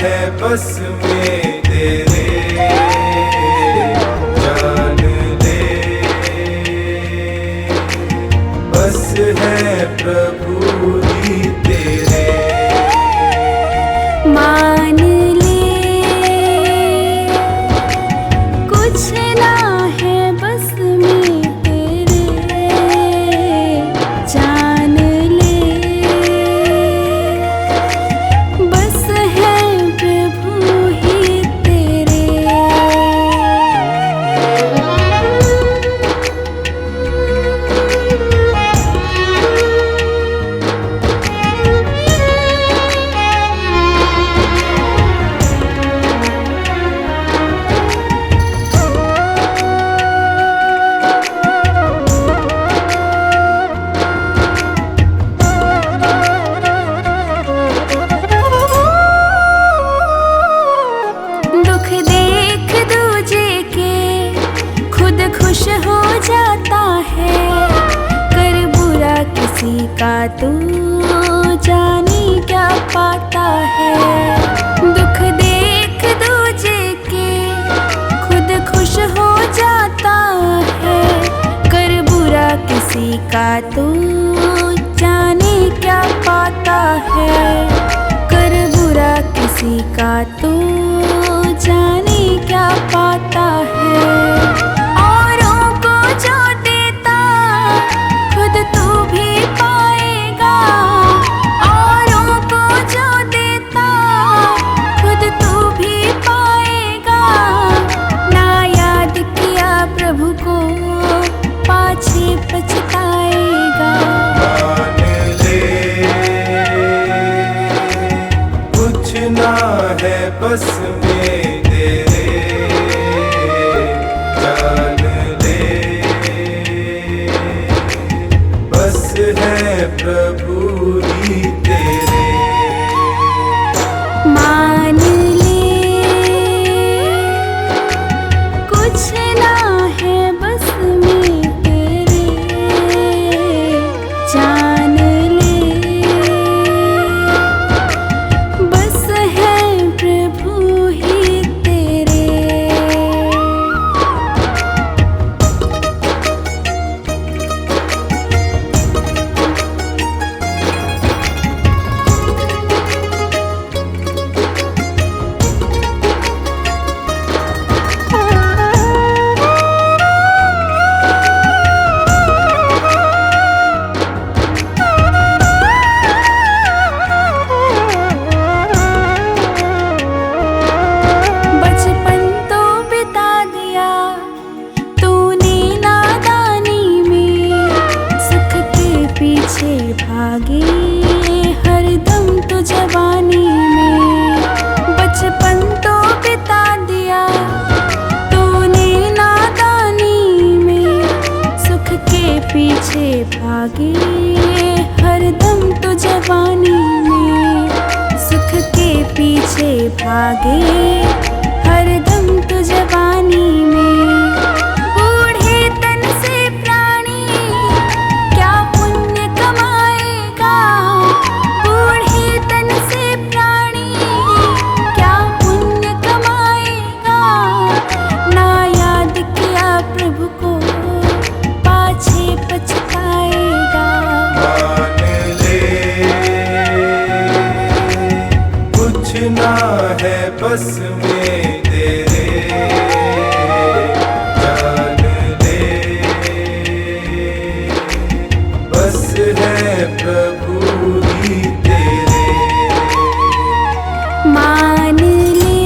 है बस में तेरे, जान ले बस है प्रभु ही तेरे। मान ले कुछ ना है बस में तेरे, जान ले बस है प्रभु ही तेरे। दुख देख दूजे के खुद खुश हो जाता है, कर बुरा किसी का तू जाने क्या पाता है। दुख देख दूजे के खुद खुश हो जाता है, कर बुरा किसी का तू जाने क्या पाता है। कर बुरा किसी का तू जाने क्या पाता है। औरों को जो देता खुद तू भी पाएगा, औरों को जो देता खुद तू भी पाएगा। ना याद किया प्रभु को पाछे पछताएगा। मान ले कुछ ना है बस में तेरे, जान ले बस है प्रभु ही तेरे। मान ले कुछ ना है बस में तेरे, जान ले बस है प्रभु ही तेरे। बचपन तो बिता दिया तूने नादानी में, सुख के पीछे भागे हरदम तो जवानी में। बचपन तो बिता दिया तूने नादानी में, सुख के पीछे भागे हरदम तो जवानी में। सुख के पीछे भागे हरदम तो जवानी में। बूढ़े तन से प्राणी क्या पुण्य कमाएगा, बूढ़े तन से प्राणी क्या पुण्य कमाएगा। ना याद किया प्रभु को पाछे पछताएगा। मान ले कुछ ना है बस में तेरे, जान ले बस है प्रभु ही तेरे। मान ले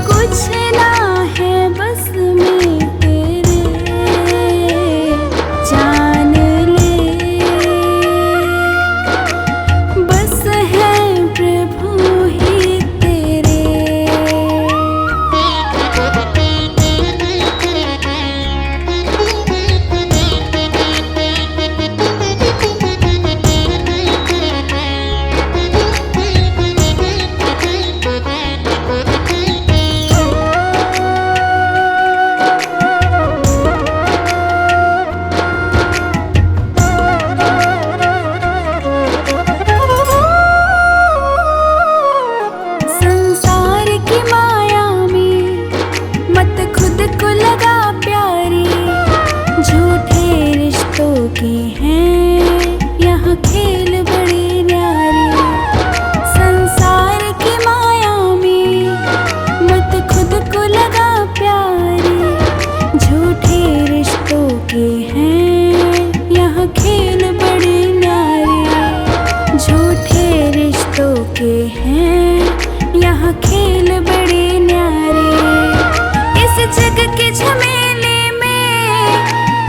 कुछ ना है बस में तेरे, जान ले बस है प्रभु ही के हैं यहाँ खेल बड़े न्यारे। इस जग के झमेले में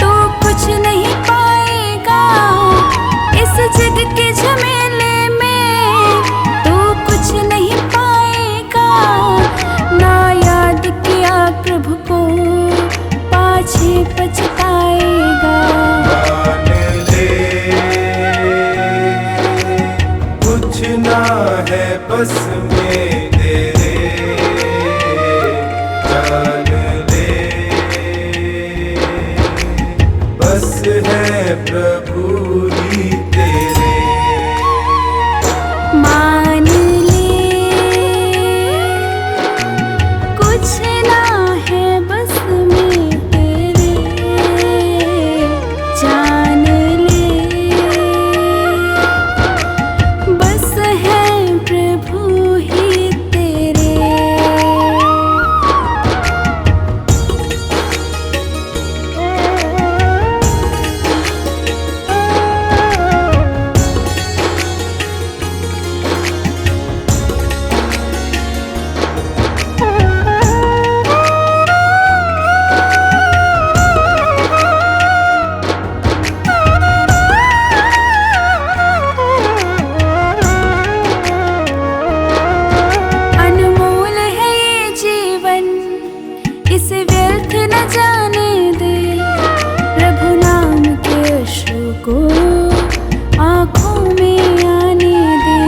तो कुछ नहीं पाएगा, इस जग के झमेले में तो कुछ नहीं पाएगा। ना याद किया प्रभु को पाछे पछताएगा। मान ले कुछ ना है बस में तेरे, जान ले बस है प्रभु ही तेरे। मान ले कुछ ना है बस में तेरे, जान ले बस है प्रभु ही तेरे। अनमोल है ये जीवन, इसे व्यर्थ न जाने दे। प्रभु नाम के अश्रु को आँखों में आने दे।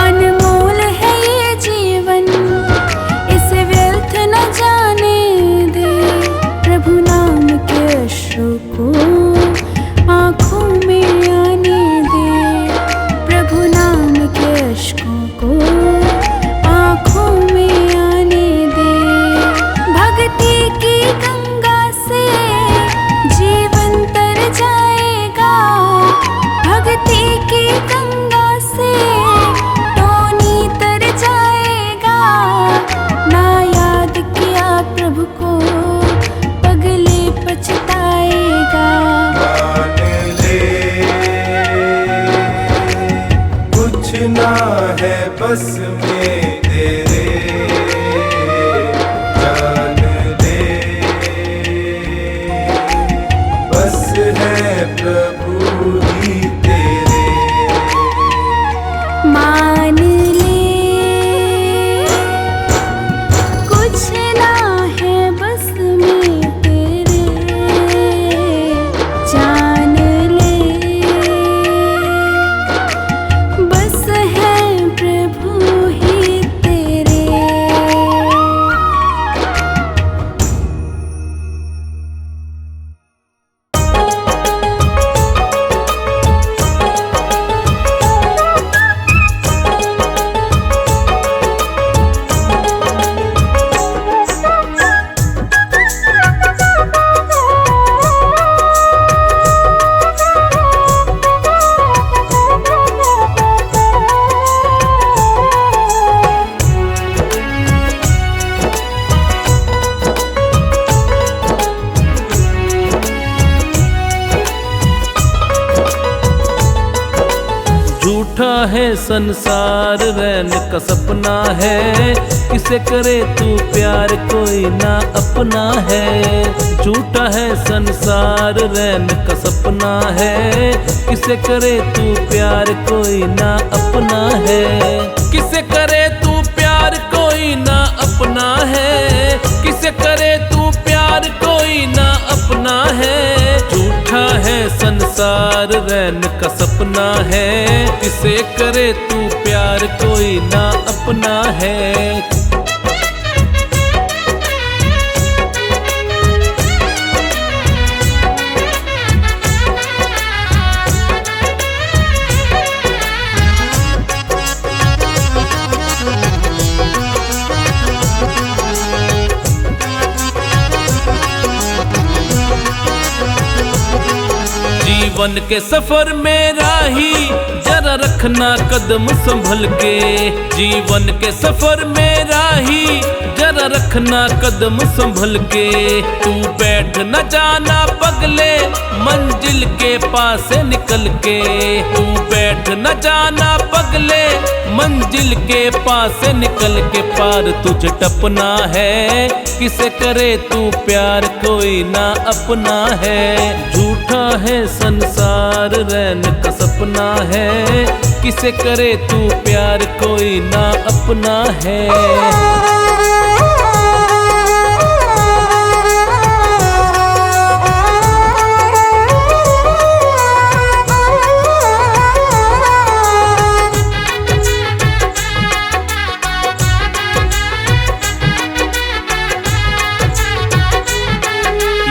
अनमोल है ये जीवन, इसे व्यर्थ न जाने दे। प्रभु नाम के अश्रु को आँखों में आने दे। प्रभु नाम के अश्कों को आँखों में आने दे। भक्ति की गंगा से जीवन तर जाएगा, भक्ति की गंगा से टोनी तर जाएगा। ना याद किया प्रभु को पगले पछताएगा। मान ले कुछ ना है बस में तेरे, जान ले बस है प्रभु ही तेरे। मान ले कुछ ना है बस में तेरे, जान ले बस है प्रभु ही तेरे। झूठा है संसार रैन का सपना है, किसे करे तू प्यार कोई ना अपना है। झूठा है संसार रैन का सपना है, किसे करे तू प्यार कोई ना अपना है। किसे करे तू प्यार कोई ना अपना है, किसे करे तू प्यार कोई ना अपना है। झूठा है संसार रैन का सपना है, किसे करे तू प्यार कोई ना अपना है। जीवन के सफर में राही जरा रखना कदम संभल के। जीवन के सफर में राही जरा रखना कदम संभल के। तू बैठ न जाना पगले मंजिल के पास से निकल के। तू बैठ न जाना पगले, मंजिल के पास से निकल के पार तुझे टपना है। किसे करे तू प्यार कोई ना अपना है। झूठा है संसार रैन का सपना है। किसे करे तू प्यार कोई ना अपना है।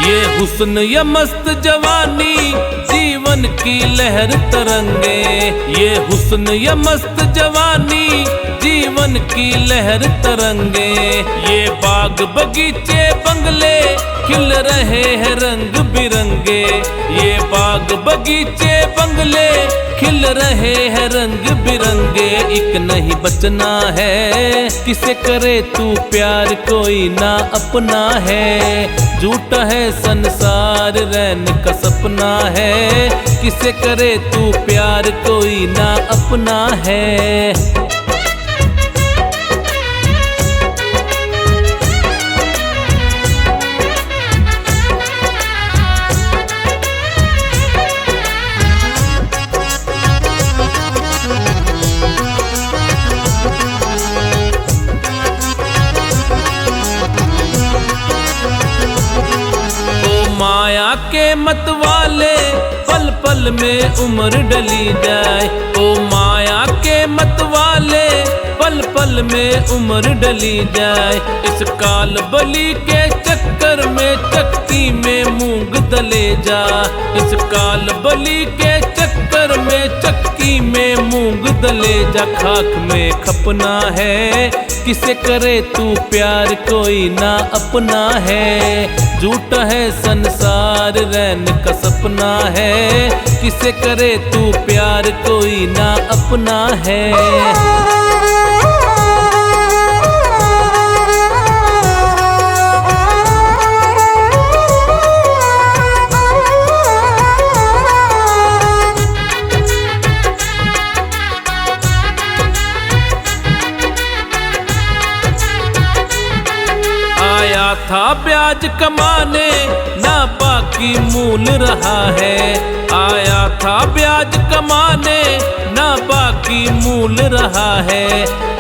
ये हुस्न ये मस्त जवानी जीवन की लहर तरंगे। ये हुस्न ये मस्त जवानी जीवन की लहर तरंगे। ये बाग बगीचे बंगले खिल रहे हैं रंग बिरंगे। ये बाग बगीचे बंगले खिल रहे हैं रंग बिरंगे। एक नहीं बचना है। किसे करे तू प्यार कोई ना अपना है। झूठा है संसार रैन का सपना है। किसे करे तू प्यार कोई ना अपना है। माया के मत वाले पल पल में उम्र डली जाए। ओ माया के मत वाले पल पल में उम्र डली जाए। इस काल बली के चक्कर में चक्की में मूंग दले जा। इस काल बली के चक्कर में चक्की में मूंग दले जा। खाक में खपना है। किसे करे तू प्यार कोई ना अपना है। झूठा है संसार रैन का सपना है। किसे करे तू प्यार कोई ना अपना है। आया था ब्याज कमाने ना बाकी मूल रहा है। आया था ब्याज कमाने ना बाकी मूल रहा है।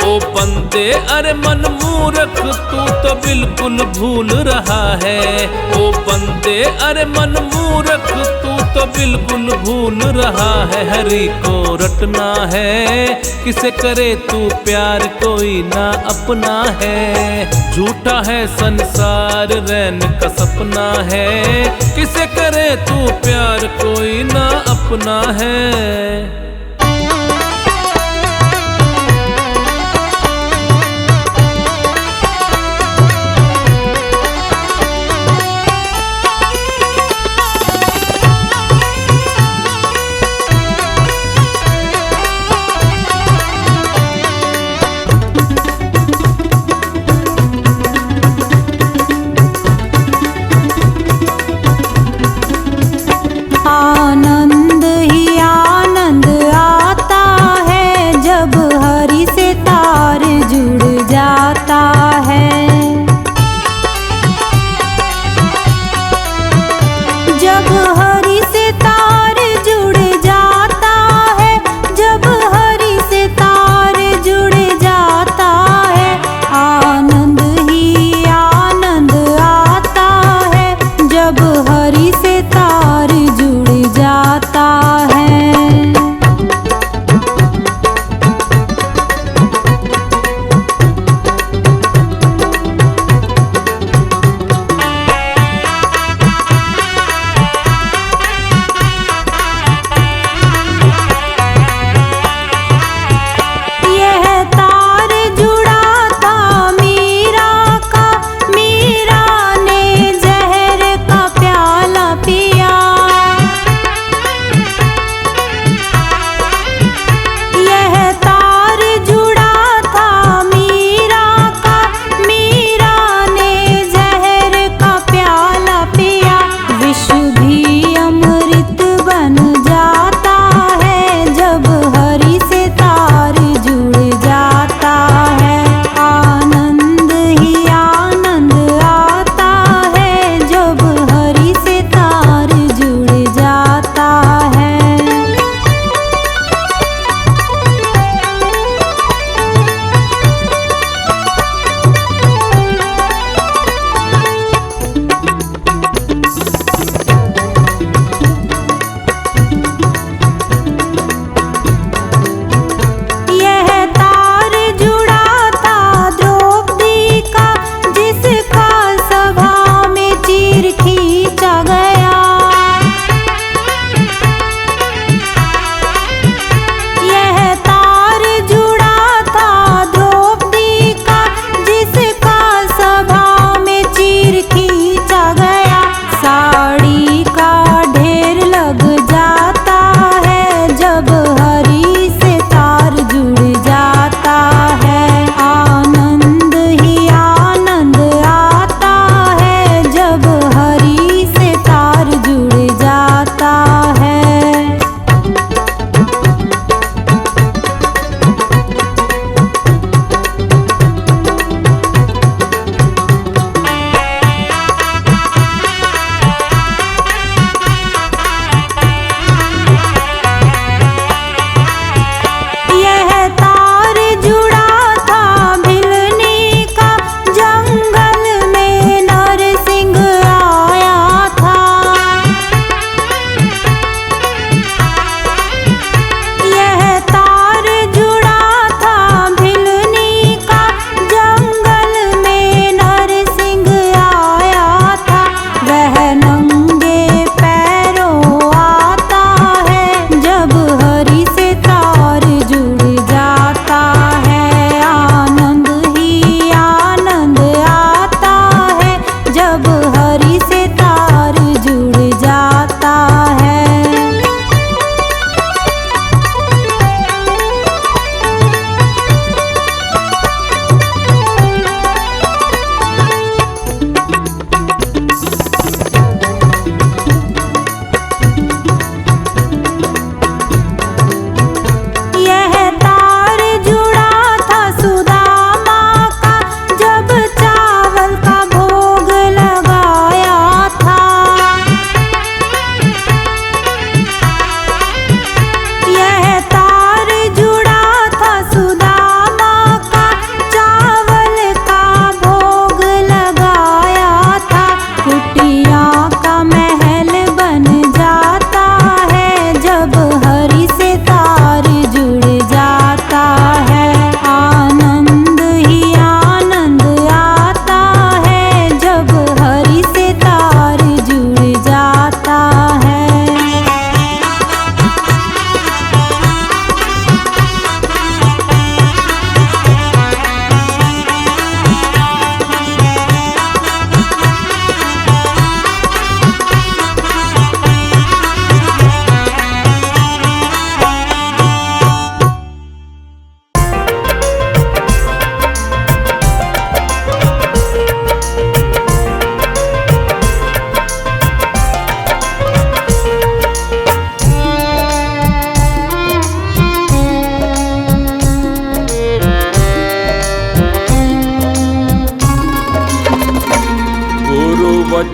ओ बंदे अरे मन मूर्ख तू तो बिल्कुल भूल रहा है। ओ बंदे अरे मन मूर्ख तू तो बिल्कुल भूल रहा है। हरि को रटना है। किसे करे तू प्यार कोई ना अपना है। झूठा है संसार रैन का सपना है। किसे करे तू प्यार कोई ना अपना है। आनंद ही आनंद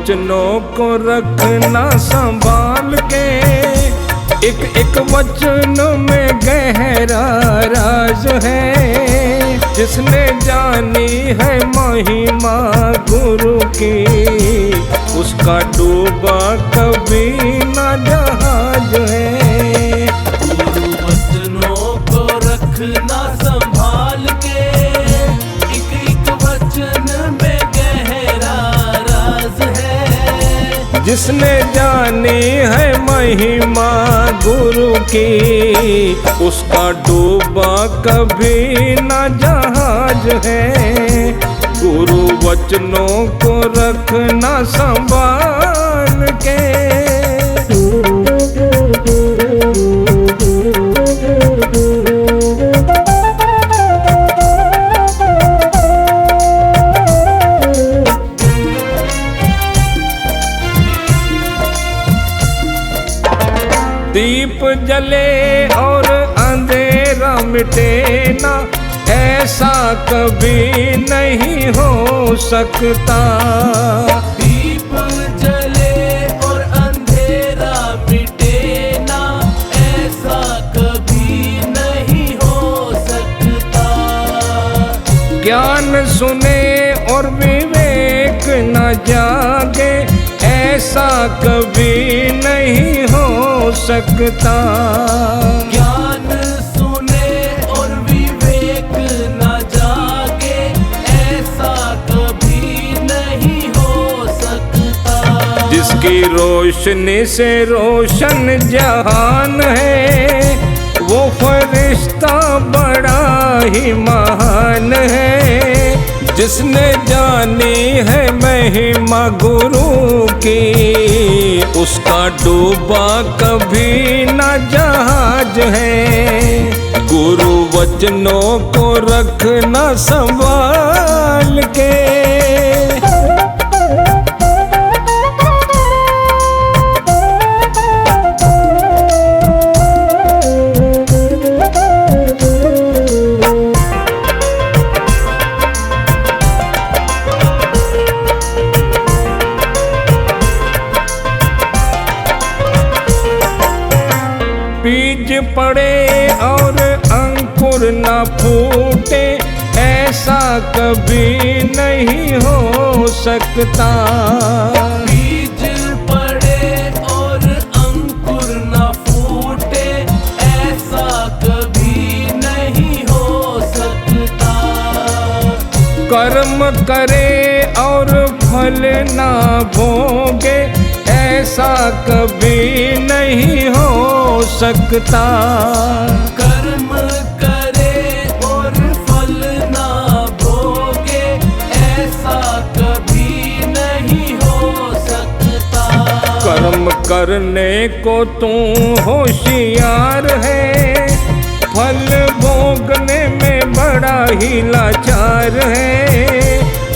वचनों को रखना संभाल के, एक एक वचन में गहरा राज है। जिसने जानी है महिमा गुरु की, उसका डूबा कभी न जहाज है। गुरु वचनों को रखना संभाल के, एक एक वचन में गहरा राज है। जिसने जानी है महिमा गुरु की, उसका डूबा कभी न जहाज है। गुरु वचनों को रखना संभाल के। दीप जले और अंधेरा मिटे ना, ऐसा कभी नहीं हो सकता। दीप जले और अंधेरा मिटे ना, ऐसा कभी नहीं हो सकता। ज्ञान सुने और विवेक न जागे, ऐसा कभी नहीं हो सकता। ज्ञान सुने और विवेक न जागे, ऐसा कभी नहीं हो सकता। जिसकी रोशनी से रोशन जहान है, वो फरिश्ता बड़ा ही महान है। जिसने जानी है महिमा गुरु की, उसका डूबा कभी न जहाज है। गुरु वचनों को रखना संभाल के। बीज पड़े और अंकुर न फूटे, ऐसा कभी नहीं हो सकता। बीज पड़े और अंकुर न फूटे, ऐसा कभी नहीं हो सकता। कर्म करे और फल ना भोगे, ऐसा कभी नहीं हो सकता। कर्म करे और फल ना भोगे, ऐसा कभी नहीं हो सकता। कर्म करने को तू होशियार है, फल भोगने में बड़ा ही लाचार है।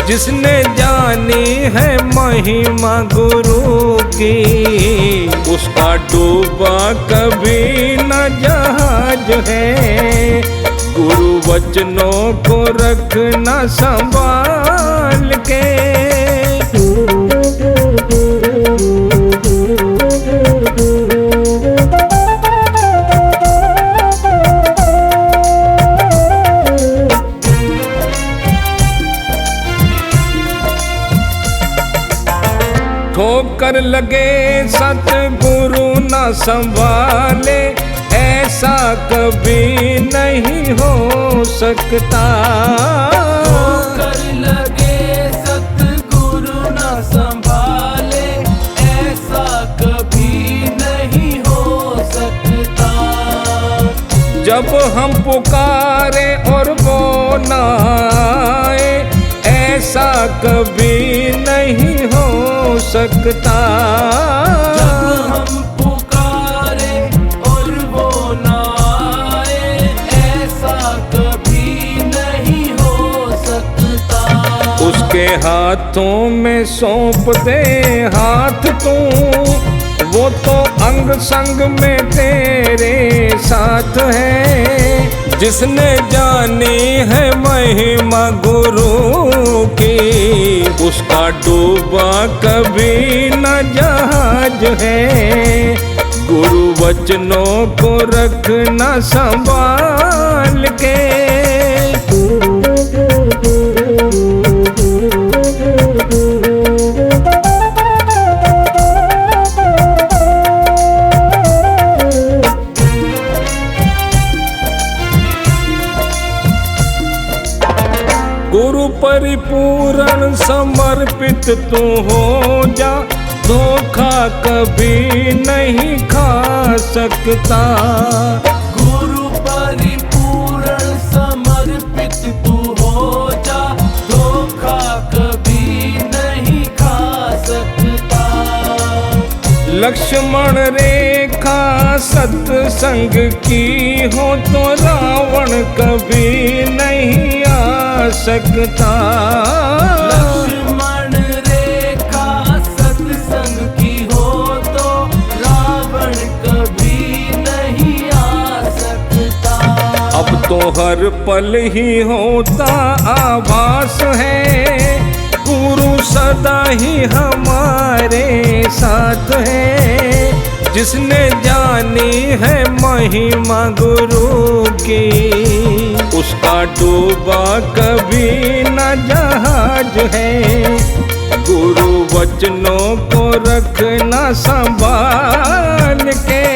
जिसने जानी है महिमा गुरु की, उसका डूबा कभी न जहाज है। गुरु वचनों को रखना संभाल के। ठोकर लगे सतगुरु न संभाले, ऐसा कभी नहीं हो सकता। ठोकर लगे सतगुरु न संभाले, ऐसा कभी नहीं हो सकता। जब हम पुकारे और वो न आए, ऐसा कभी नहीं हो सकता। जब हम पुकारे और वो न आए, ऐसा कभी नहीं हो सकता। उसके हाथों में सौंप दे हाथ तू, वो तो अंग संग में तेरे साथ है। जिसने जानी है महिमा गुरु की, उसका डूबा कभी न जहाज है। गुरु वचनों को रखना संभाल के। गुरु परिपूर्ण समर्पित तू हो जा, धोखा कभी नहीं खा सकता। गुरु परिपूर्ण समर्पित तू हो जा, धोखा कभी नहीं खा सकता। लक्ष्मण रेखा सत्संग की हो तो रावण कभी नहीं आ सकता। लक्ष्मण रेखा सत्संग की हो तो रावण कभी नहीं आ सकता। अब तो हर पल ही होता आभास है, गुरु सदा ही हमारे साथ है। जिसने जानी है महिमा गुरु की, उसका डूबा कभी न जहाज है। गुरु वचनों को रखना संभाल के।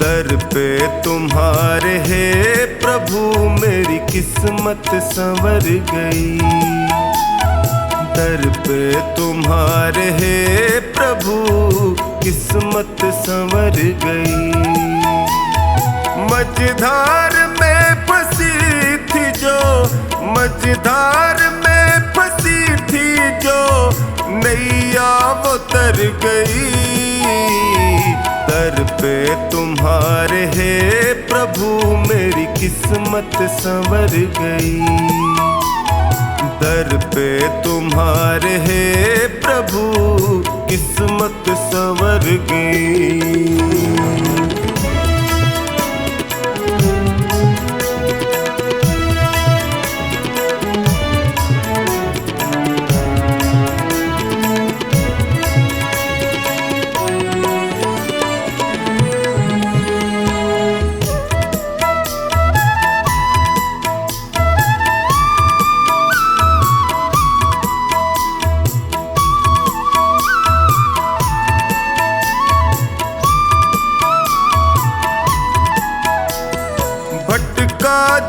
दर पे तुम्हारे है प्रभु मेरी किस्मत संवर गई। दर पे तुम्हारे है प्रभु किस्मत संवर गई। मझधार में फंसी थी जो, मझधार में फंसी थी जो, नैया वो तर गई। दर पे तुम्हारे है प्रभु मेरी किस्मत संवर गई। दर पे तुम्हारे है प्रभु किस्मत संवर गई।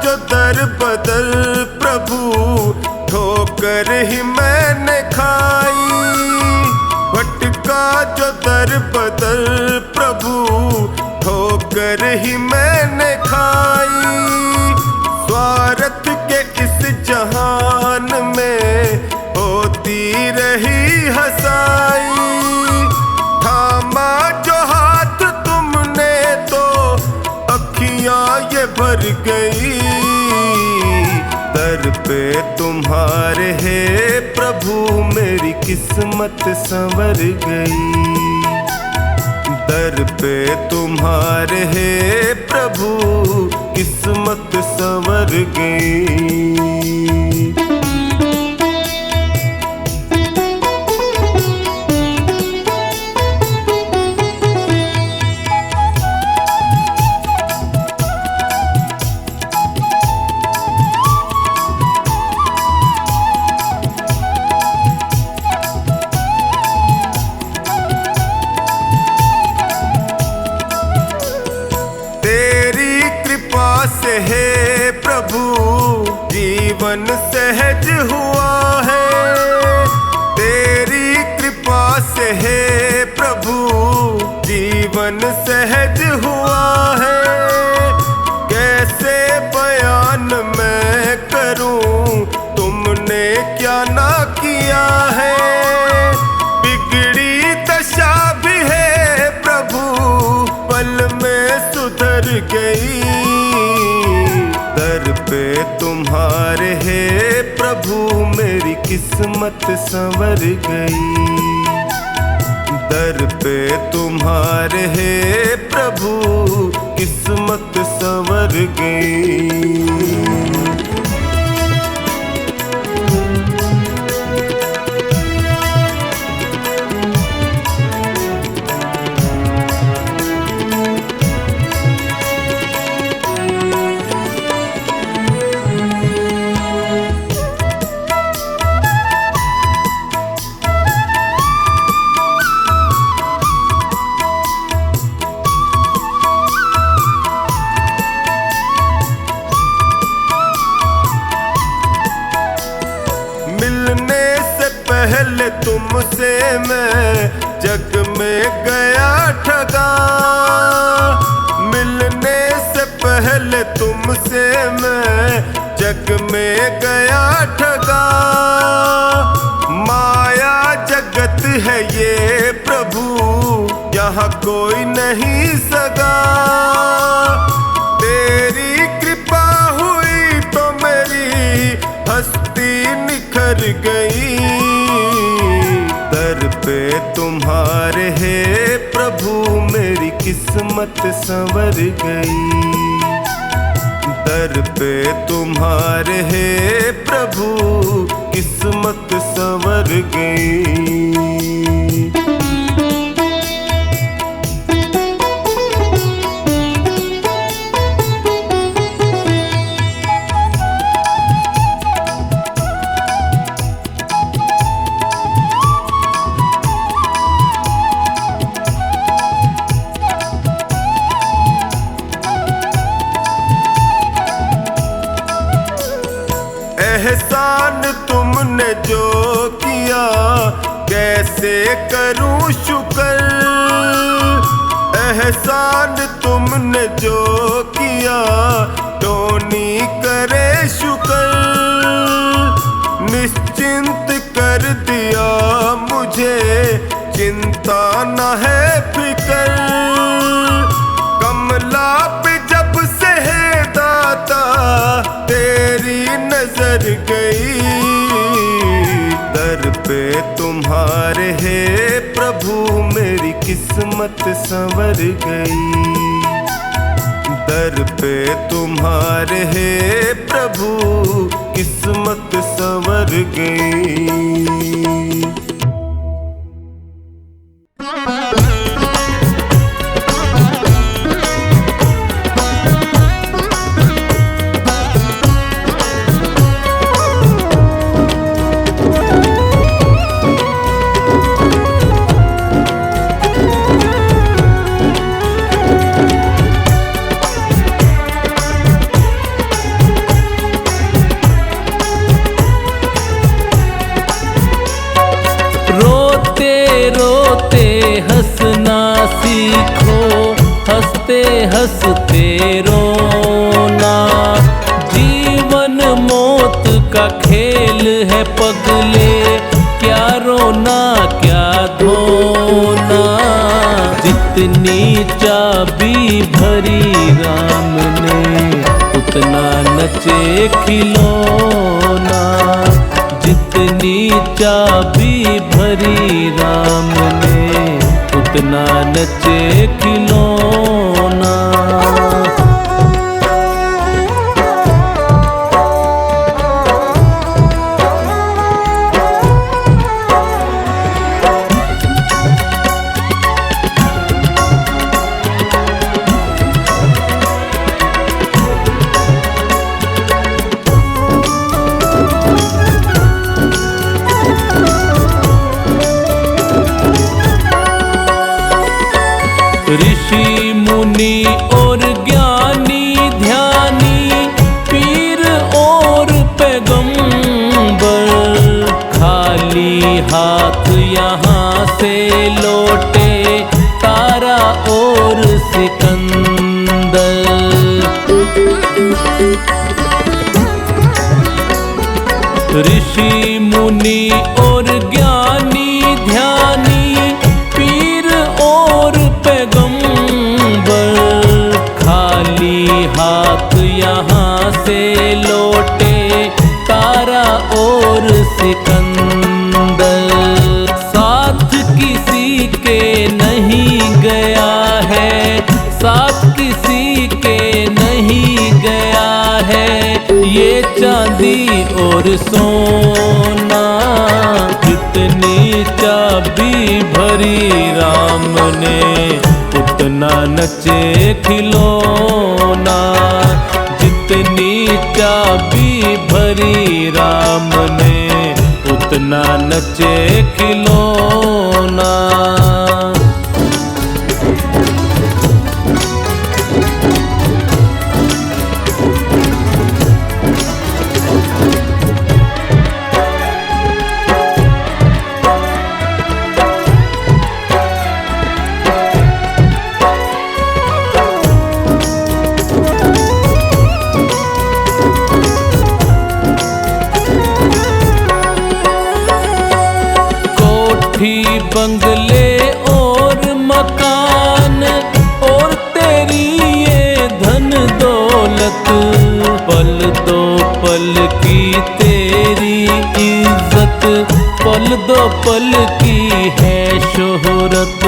जो दर बदर प्रभु ठोकर ही मैंने खाई। भटका जो दर बदर प्रभु ठोकर ही मैंने खाई। स्वार्थ के इस जहान में होती रही हंसाई। थामा जो हाथ तुमने तो अखियां ये भर गई। दर पे तुम्हारे है प्रभु मेरी किस्मत संवर गई। दर पे तुम्हारे है प्रभु किस्मत संवर गई। से है प्रभु जीवन सहज हुआ है। तेरी कृपा से है प्रभु जीवन सहज हुआ है। कैसे बयां पल में सुधर गई। दर पे तुम्हारे हे प्रभु मेरी किस्मत संवर गई। दर पे तुम्हारे हे प्रभु किस्मत संवर गई। मिलने से पहले तुमसे मैं जग में गया ठगा। मिलने से पहले तुमसे मैं जग में गया ठगा। माया जगत है ये प्रभु यहाँ कोई नहीं सगा। तेरी कृपा हुई तो मेरी हस्ती निखर गई। दर पे तुम्हारे हे प्रभु मेरी किस्मत संवर गई। दर पे तुम्हारे हे प्रभु किस्मत संवर गई। एहसान तुमने जो किया कैसे करूं शुक्र। एहसान तुमने जो किया टोनी करे शुक्र। निश्चिंत कर दिया मुझे चिंता न है फिक्र। कमला पे जब से है दाता तेरी नजर गई। दर पे तुम्हारे हे प्रभु मेरी किस्मत संवर गई। दर पे तुम्हारे हे प्रभु किस्मत संवर गई। रोते हंसना सीखो, हंसते हंसते रोना। जीवन मौत का खेल है पगले, क्या रोना क्या धोना। जितनी चाबी भरी राम ने उतना नचे खिलौना। जितनी चाबी भरी राम ने उतना नचे खिलौना। ऋषि मुनि और ज्ञानी ध्यानी, पीर और पैगंबर, खाली हाथ यहाँ से लौटे तारा और सिकंदर। ऋषि मुनि और ज्ञानी ध्यानी, पीर और पैगंबर, चांदी और सोना, जितनी चाबी भरी राम ने उतना नचे खिलौना। जितनी चाबी भरी राम ने उतना नचे खिलौना। बंगले और मकान और तेरी ये धन दौलत, पल दो पल की तेरी इज्जत, पल दो पल की है शोहरत।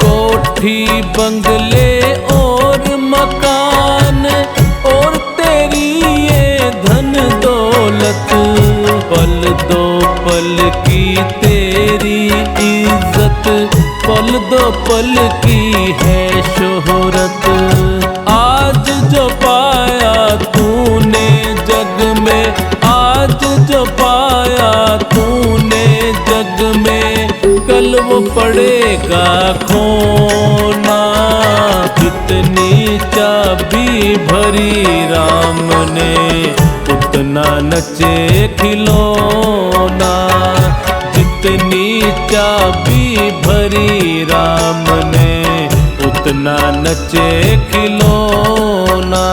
कोठी बंगले और मकान और तेरी ये धन दौलत, पल दो पल की तेरी इज्जत, पल दो पल की है शोहरत। आज जो पाया तूने जग में, आज जो पाया तूने जग में, कल वो पड़ेगा खोना। जितनी चाबी भरी राम ने उतना नचे खिलौना। जितनी चाबी भरी राम ने उतना नचे खिलौना।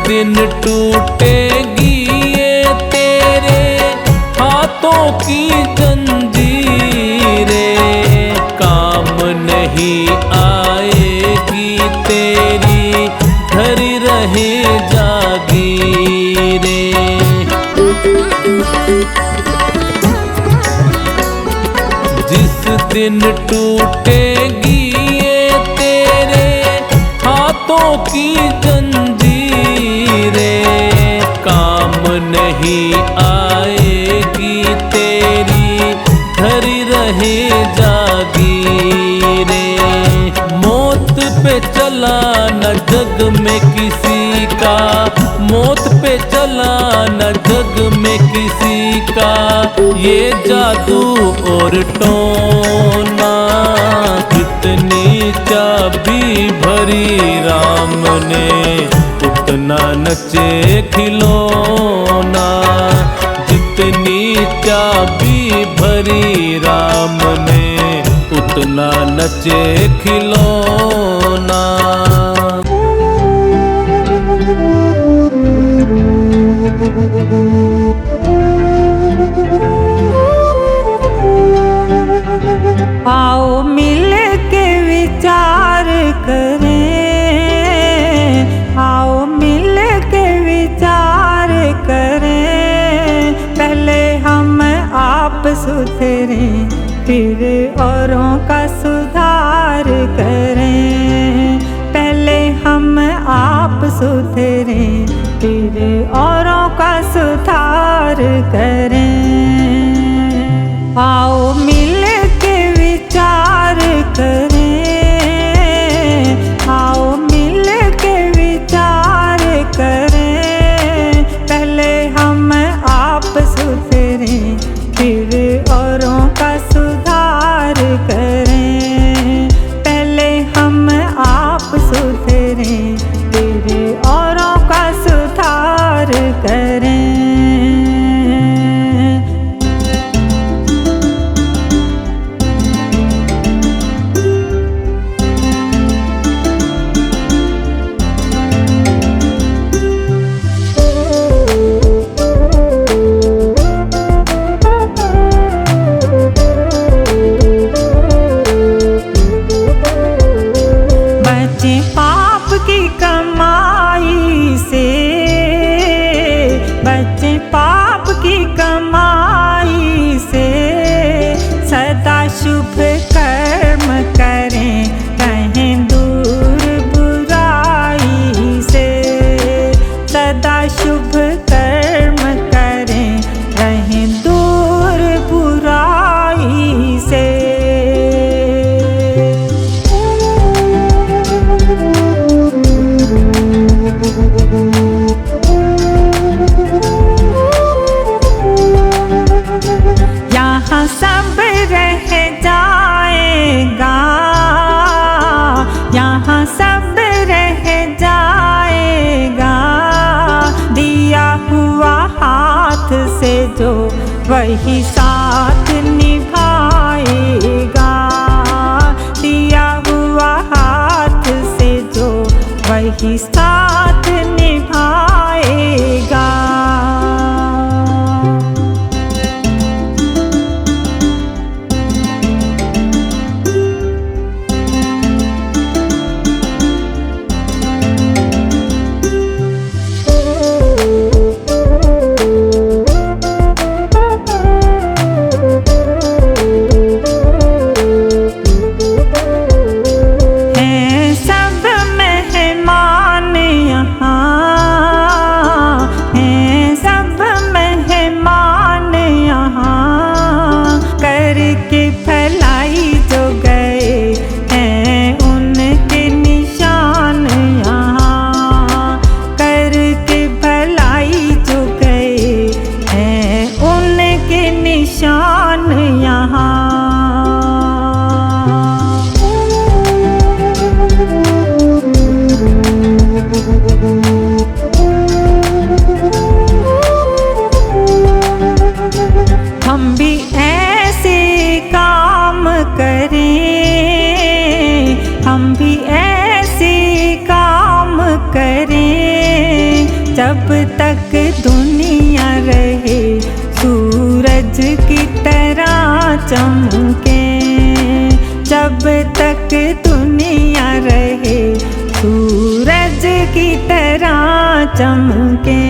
दिन टूटेगी ये तेरे हाथों की जंजीरें, काम नहीं आएगी तेरी धरी रहे जागीरें। जिस दिन टूटेगी ये तेरे हाथों की जंजीरें, काम नहीं आएगी तेरी धरी रहे जागीरें। मौत पे चला न जग में किसी का, मौत पे चला न जग में किसी का, ये जादू और टोना। कितनी चाबी भरी राम ने उतना नचे खिलौना। जितनी चाबी भरी राम ने उतना नचे खिलौना। आओ मिल के विचार करें, आओ मिल के विचार करें। पहले हम आप सुधरें, फिर औरों का सुधार करें। पहले हम आप सुधरें, फिर औरों का सुधार करें। आओ मिल के विचार करें, आओ मिल के विचार करें। पहले हम आप सुधरें, फिर औरों का सुधार करें। पहले हम आप सुधरें, फिर औरों का सुधार करें। वही साथ निभाएगा। दिया हुआ हाथ से जो वही साथ निभाएगा। हम भी ऐसे काम करें, हम भी ऐसे काम करें, जब तक दुनिया रहे सूरज की तरह चमके। जब तक दुनिया रहे सूरज की तरह चमके।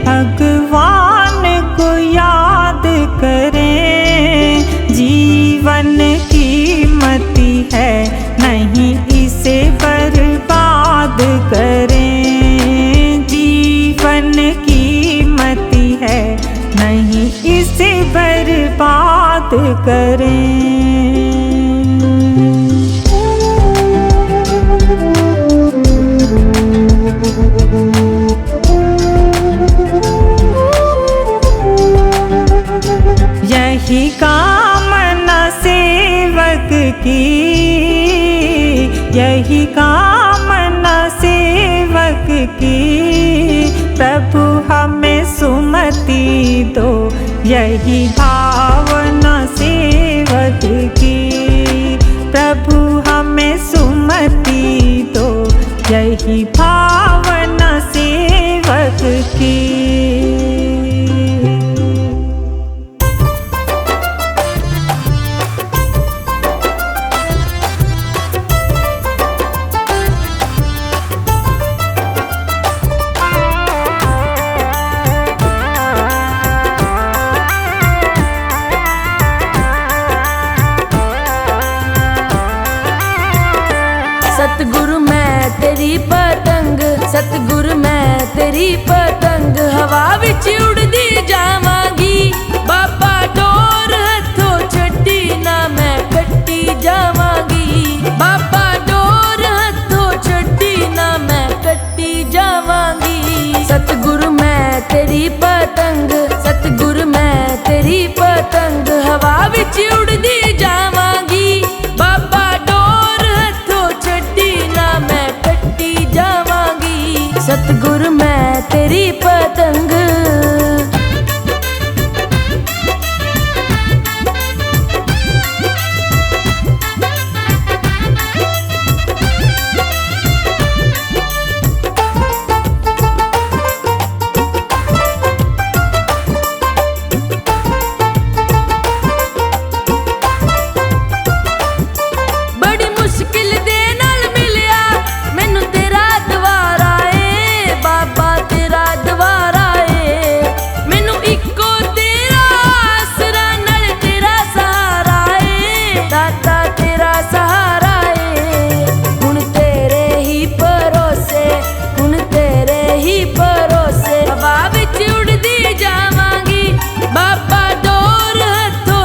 भगवान को याद करें, जीवन कीमती है नहीं इसे बर्बाद करें। जीवन कीमती है नहीं इसे बर्बाद करें। यही कामना सेवक की, यही कामना सेवक की। प्रभु हमें सुमति दो, यही भावना सेवक की। प्रभु हमें सुमति दो, यही भावना सेवक की। सतगुरु मैं तेरी पतंग, सतगुरु मैं तेरी पतंग, हवा विच उड़दी जावांगी। बाबा डोर हथों छड्डी ना मैं कट्टी जावांगी। बाबा डोर हथों छड्डी ना मैं कट्टी जावांगी। सतगुरु मैं तेरी पतंग, सतगुरु मैं तेरी पतंग, हवा विच उड़दी जावांगी। बाबा सतगुरु मैं तेरी पतंग। बड़ी मुश्किल दे नाल मिलिया मैनू तेरा द्वारा ए बाबा, तेरा द्वारा ए। मैनू इको तेरा आसरा नाल तेरा सहारा ए, दाता तेरा सहारा ए। हुण तेरे ही भरोसे, हुण तेरे ही भरोसे, हवा विच उड़दी जावांगी। बाबा डोर हथों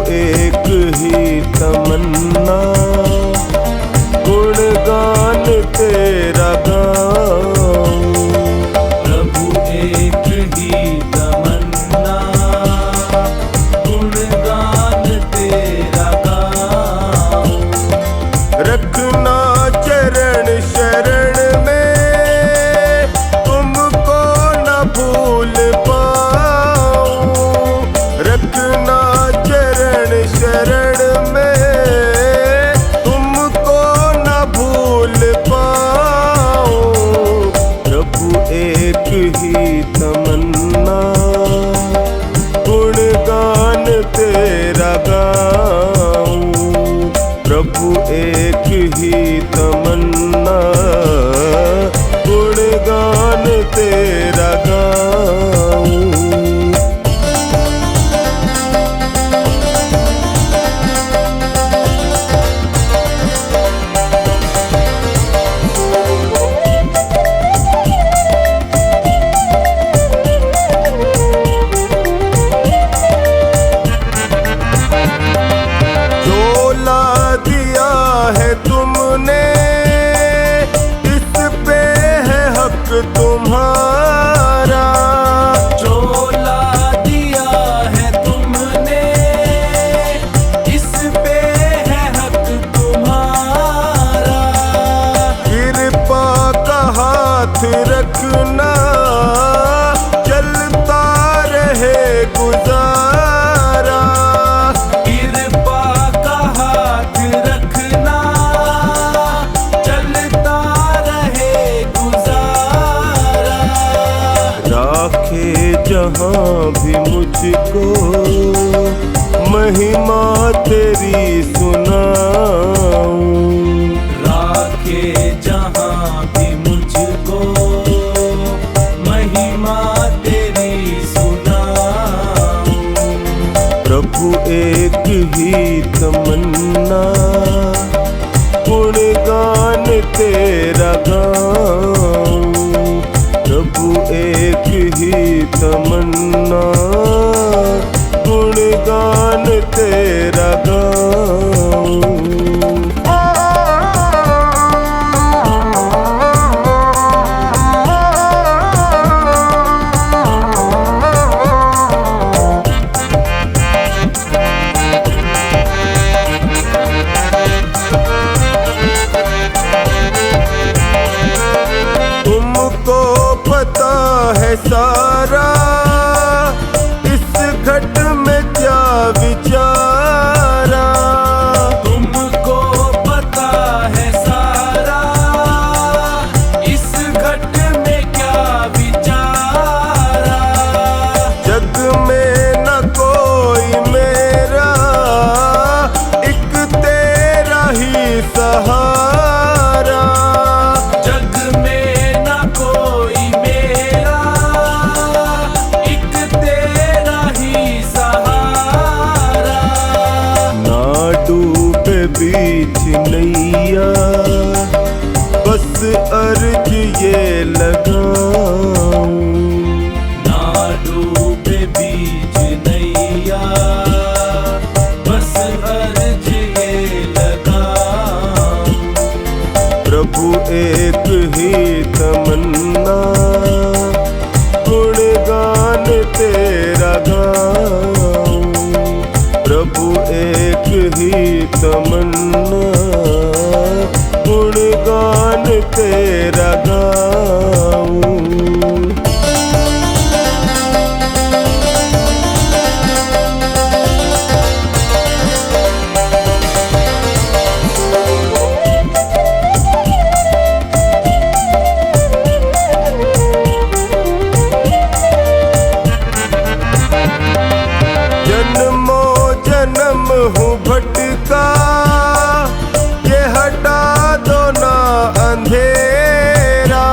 एक ही तमन्ना, गुणगान तेरा गाऊं। प्रभु एक ही तमन्ना, गुणगान तेरा गाऊं। रखना चरण शरण में, तुमको न भूल पाऊं। रखना चरण शरण में, तुमको न भूल पाऊं। प्रभु एक ही तमन्ना, गुणगान तेरा गाऊं। प्रभु एक ही तमन्ना, गुणगान तेरा गाऊं। झोला दिया है तुमने, इस पे है हक तुम्हारा। झोला दिया है तुमने, इस पे है हक तुम्हारा। कृपा का हाथ रखना, चलता रहे गुजारा। कृपा का हाथ रखना, चलता रहे गुजारा। राखे जहाँ भी मुझको, महिमा तेरी सुनाऊं। राखे जहाँ भी मुझको, महिमा तेरी सुनाऊं। प्रभु एक ही तमन्ना, गुणगान तेरा गाऊं। प्रभु एक ही तमन्ना, गुणगान तेरा गाऊं। तुमको पता है सारा, इस घट में क्या विचारा। तुमको पता है सारा, इस घट में क्या विचारा। जग में न कोई मेरा, एक तेरा ही सहारा। जग में न कोई मेरा, एक तेरा ही सहारा। ना डूबे बीच नैया, बस अर्ज ये लगाऊं। ना डूबे बीच नैया, बस अर्ज ये लगाऊं। प्रभु एक ही तमन्ना, गुणगान तेरा गाऊं। प्रभु एक ही तमन्ना, गुणगान तेरा गाऊं। जन्मों जन्म हूँ भटका, ये हटा दो ना अंधेरा।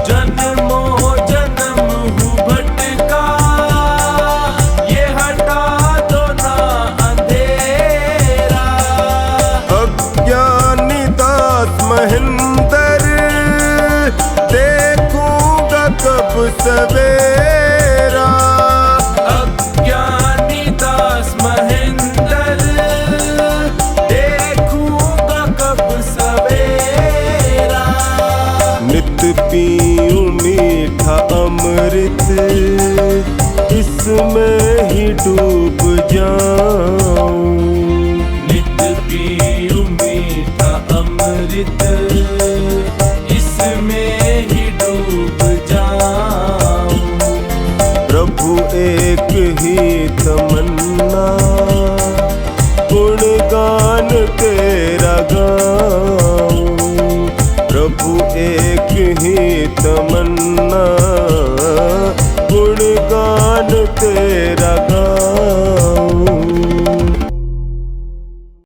जन्मों इसमें ही डूब जाऊं।